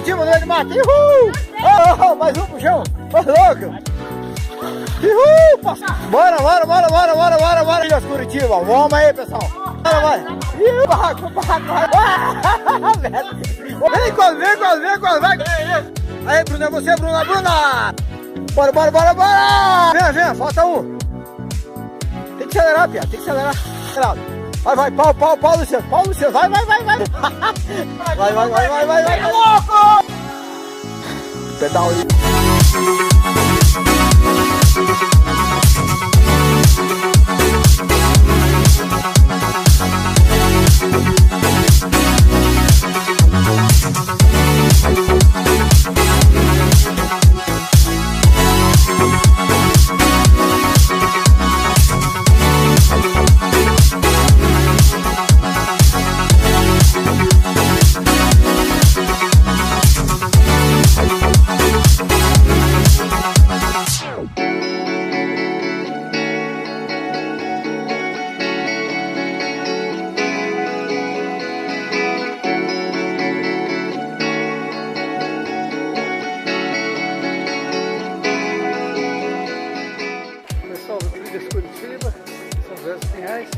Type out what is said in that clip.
Curitiba, no meio do mato. Uhul! Oh, mais um puxão. Ô, louco. Uhul! Bora. Ilhas Curitiba. Vamos aí, pessoal. Bora. Ih, barraco. Vem quase, vai. Aí, Bruna, você, Bruna. Bora. Vem, falta um. Tem que acelerar, Pia, Vai, Paulo Luciano, vai. Vai, louco! Pedal aí. Curitiba, São José dos Pinhais.